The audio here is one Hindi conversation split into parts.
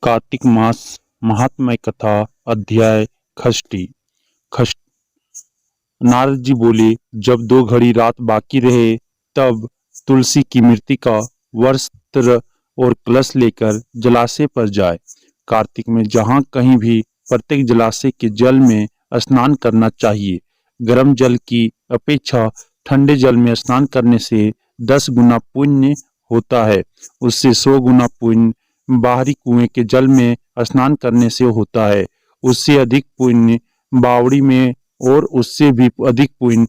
कार्तिक मास महात्म्य कथा अध्याय खष्टी। खष्ट नारद जी बोले, जब 2 घड़ी रात बाकी रहे तब तुलसी की मृतिका वस्त्र और कलश लेकर जलाशय पर जाए। कार्तिक में जहाँ कहीं भी प्रत्येक जलाशय के जल में स्नान करना चाहिए। गर्म जल की अपेक्षा ठंडे जल में स्नान करने से 10 गुना पुण्य होता है। उससे 100 गुना पुण्य बाहरी कुएं के जल में स्नान करने से होता है। उससे अधिक पुण्य बावड़ी में और उससे भी अधिक पुण्य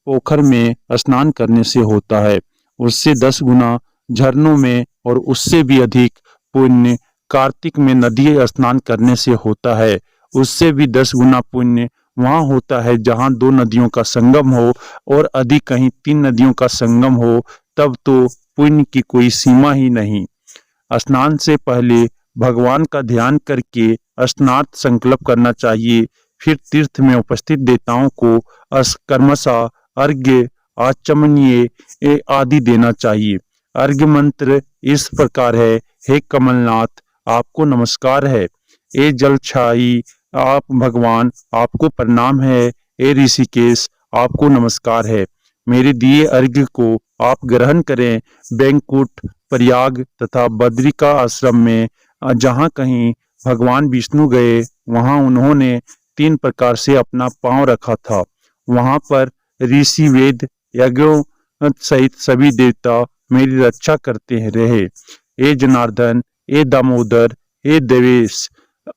पोखर में स्नान करने से होता है। उससे 10 गुना झरनों में और उससे भी अधिक पुण्य कार्तिक में नदी स्नान करने से होता है। उससे भी 10 गुना पुण्य वहाँ होता है जहाँ 2 नदियों का संगम हो, और अधिक कहीं 3 नदियों का संगम हो, तब तो पुण्य की कोई सीमा ही नहीं। स्नान से पहले भगवान का ध्यान करके स्नात संकल्प करना चाहिए। फिर तीर्थ में उपस्थित देवताओं को कर्मशः अर्घ्य, आचमनीय आदि देना चाहिए। अर्घ्य मंत्र इस प्रकार है: हे कमलनाथ, आपको नमस्कार है। ए जलछाई, आप भगवान, आपको प्रणाम है। ए ऋषिकेश, आपको नमस्कार है। मेरे दिए अर्घ्य को आप ग्रहण करें। बैंकुट, प्रयाग तथा बद्रिका आश्रम में जहाँ कहीं भगवान विष्णु गए वहाँ उन्होंने 3 प्रकार से अपना पांव रखा था। वहाँ पर ऋषि, वेद, यज्ञों सहित सभी देवता मेरी रक्षा करते रहे। हे जनार्दन, हे दामोदर, हे देवेश,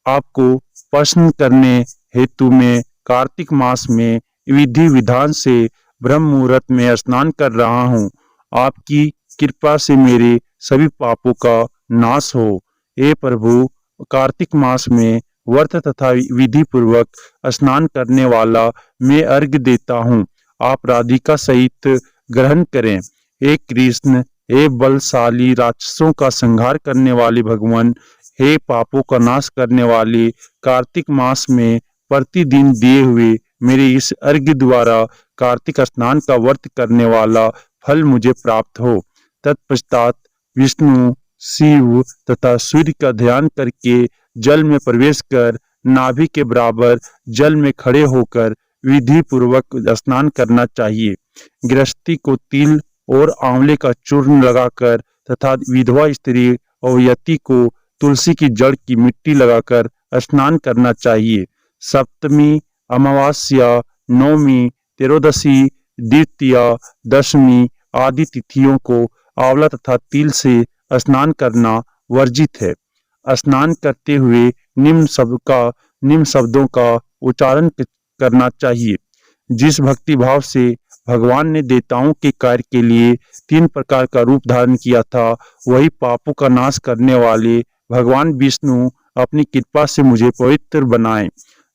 आपको प्रसन्न करने हेतु मैं कार्तिक मास में विधि विधान से ब्रह्म मुहूर्त में स्नान कर रहा हूँ। आपकी कृपा से मेरे सभी पापों का नाश हो। हे प्रभु, कार्तिक मास में व्रत तथा विधि पूर्वक स्नान करने वाला मैं अर्घ्य देता हूँ। आप राधिका सहित ग्रहण करें। हे कृष्ण, हे बलशाली राक्षसों का संहार करने वाले भगवान, हे पापों का नाश करने वाले, कार्तिक मास में प्रतिदिन दिए हुए मेरे इस अर्घ्य द्वारा कार्तिक स्नान का व्रत करने वाला फल मुझे प्राप्त हो। तत्पश्चात विष्णु, शिव तथा सूर्य का ध्यान करके जल में प्रवेश कर नाभि के बराबर जल में खड़े होकर विधि पूर्वक स्नान करना चाहिए। गृहस्थी को तिल और आंवले का चूर्ण लगाकर तथा विधवा स्त्री और यति को तुलसी की जड़ की मिट्टी लगाकर स्नान करना चाहिए। सप्तमी, अमावस्या, नवमी, त्रयोदशी, द्वितीया, दशमी आदि तिथियों को आंवला तथा तिल से स्नान करना वर्जित है। स्नान करते हुए निम्न शब्दों का उच्चारण करना चाहिए। जिस भक्ति भाव से भगवान ने देवताओं के कार्य के लिए 3 प्रकार का रूप धारण किया था, वही पापों का नाश करने वाले भगवान विष्णु अपनी कृपा से मुझे पवित्र बनाए।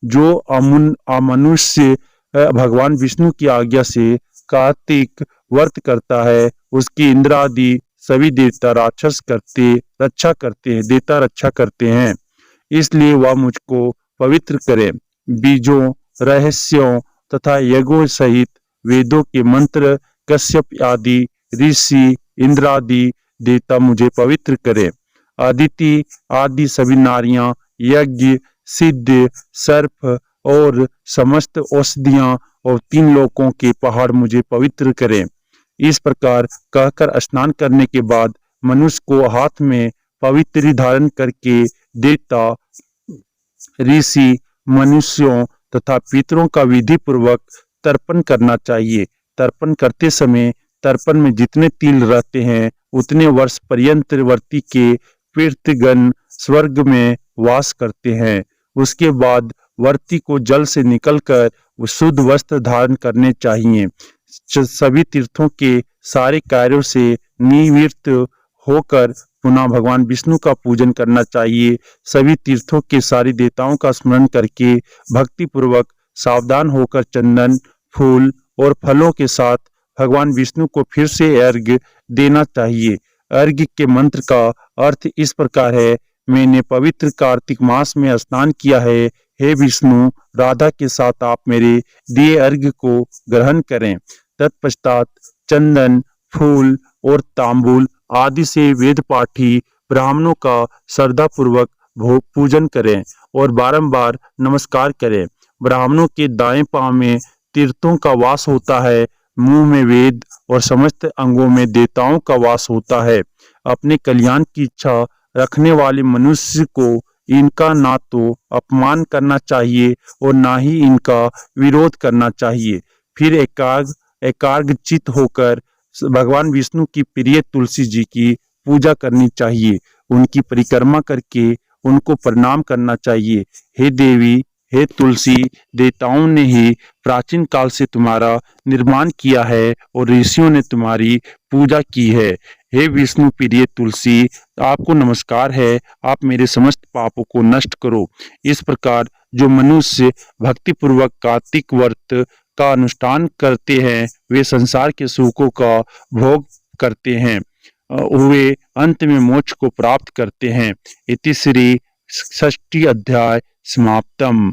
जो अमनुष्य भगवान विष्णु की आज्ञा से कार्तिक व्रत करता है, उसकी इंद्र आदि सभी देवता रक्षा करते हैं। इसलिए वह मुझको पवित्र करें। बीजों, रहस्यों तथा यज्ञों सहित वेदों के मंत्र, कश्यप आदि ऋषि, इंद्र आदि देवता मुझे पवित्र करें। अदिति आदि सभी नारियां, यज्ञ, सिद्ध, सर्प और समस्त औषधियां और 3 लोकों के पहाड़ मुझे पवित्र करें। इस प्रकार कहकर स्नान करने के बाद मनुष्य को हाथ में पवित्र धारण करके देवता, ऋषि, मनुष्यों तथा पितरों का विधि पूर्वक तर्पण करना चाहिए। तर्पण करते समय तर्पण में जितने तिल रहते हैं उतने वर्ष पर्यंत वर्ती के पितृगण स्वर्ग में वास करते हैं। उसके बाद वर्ती को जल से निकलकर शुद्ध वस्त्र धारण करने चाहिए। सभी तीर्थों के सारे कार्यों से निवृत्त होकर पुनः भगवान विष्णु का पूजन करना चाहिए। सभी तीर्थों के सारे देवताओं का स्मरण करके भक्ति पूर्वक सावधान होकर चंदन, फूल और फलों के साथ भगवान विष्णु को फिर से अर्घ्य देना चाहिए। अर्घ्य के मंत्र का अर्थ इस प्रकार है: मैंने पवित्र कार्तिक मास में स्नान किया है। हे विष्णु, राधा के साथ आप मेरे दिए अर्घ्य को ग्रहण करें। तत्पश्चात चंदन, फूल और तांबूल आदि से वेद पाठी ब्राह्मणों का श्रद्धापूर्वक पूजन करें और बारंबार नमस्कार करें। ब्राह्मणों के दाएं पांव में तीर्थों का वास होता है, मुंह में वेद और समस्त अंगों में देवताओं का वास होता है। अपने कल्याण की इच्छा रखने वाले मनुष्य को इनका ना तो अपमान करना चाहिए और ना ही इनका विरोध करना चाहिए। फिर एकाग्रचित्त होकर भगवान विष्णु की प्रिय तुलसी जी की पूजा करनी चाहिए। उनकी परिक्रमा करके उनको प्रणाम करना चाहिए। हे देवी, हे तुलसी, देवताओं ने ही प्राचीन काल से तुम्हारा निर्माण किया है और ऋषियों ने तुम्हारी पूजा की है। हे विष्णु प्रिय तुलसी, आपको नमस्कार है, आप मेरे समस्त पापों को नष्ट करो। इस प्रकार जो मनुष्य भक्तिपूर्वक कार्तिक व्रत का अनुष्ठान करते हैं वे संसार के सुखों का भोग करते हैं, वे अंत में मोक्ष को प्राप्त करते हैं। इति श्री षष्ठी अध्याय समाप्तम।